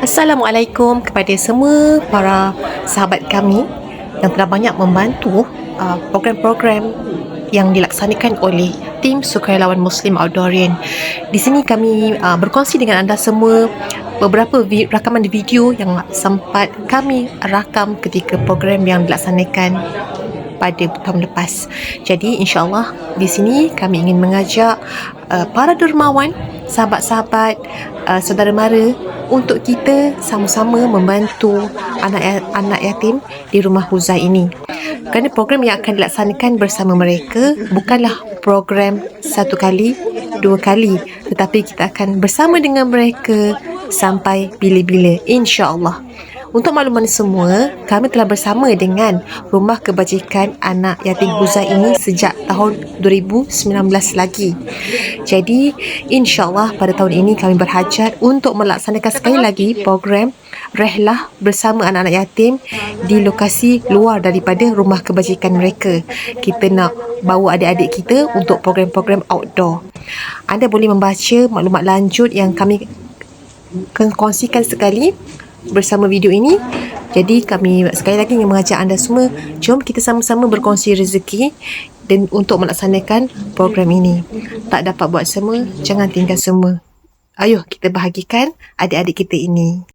Assalamualaikum kepada semua para sahabat kami yang telah banyak membantu program-program yang dilaksanakan oleh tim Sukarelawan Muslim Outdoorian. Di sini kami berkongsi dengan anda semua beberapa rakaman video yang sempat kami rakam ketika program yang dilaksanakan pada tahun lepas. Jadi insya-Allah di sini kami ingin mengajak para dermawan, sahabat-sahabat, saudara mara untuk kita sama-sama membantu anak yatim di rumah Huzai ini. Kerana program yang akan dilaksanakan bersama mereka bukanlah program satu kali, dua kali, tetapi kita akan bersama dengan mereka sampai bila-bila, insya-Allah. Untuk makluman semua, kami telah bersama dengan Rumah Kebajikan Anak Yatim Huzai ini sejak tahun 2019 lagi. Jadi, insya-Allah pada tahun ini kami berhajat untuk melaksanakan sekali lagi program rehlah bersama anak-anak yatim di lokasi luar daripada rumah kebajikan mereka. Kita nak bawa adik-adik kita untuk program-program outdoor. Anda boleh membaca maklumat lanjut yang kami kongsikan sekali bersama video ini. Jadi kami sekali lagi ingin mengajak anda semua, jom kita sama-sama berkongsi rezeki dan untuk melaksanakan program ini. Tak dapat buat semua, jangan tinggal semua. Ayuh kita bahagikan adik-adik kita ini.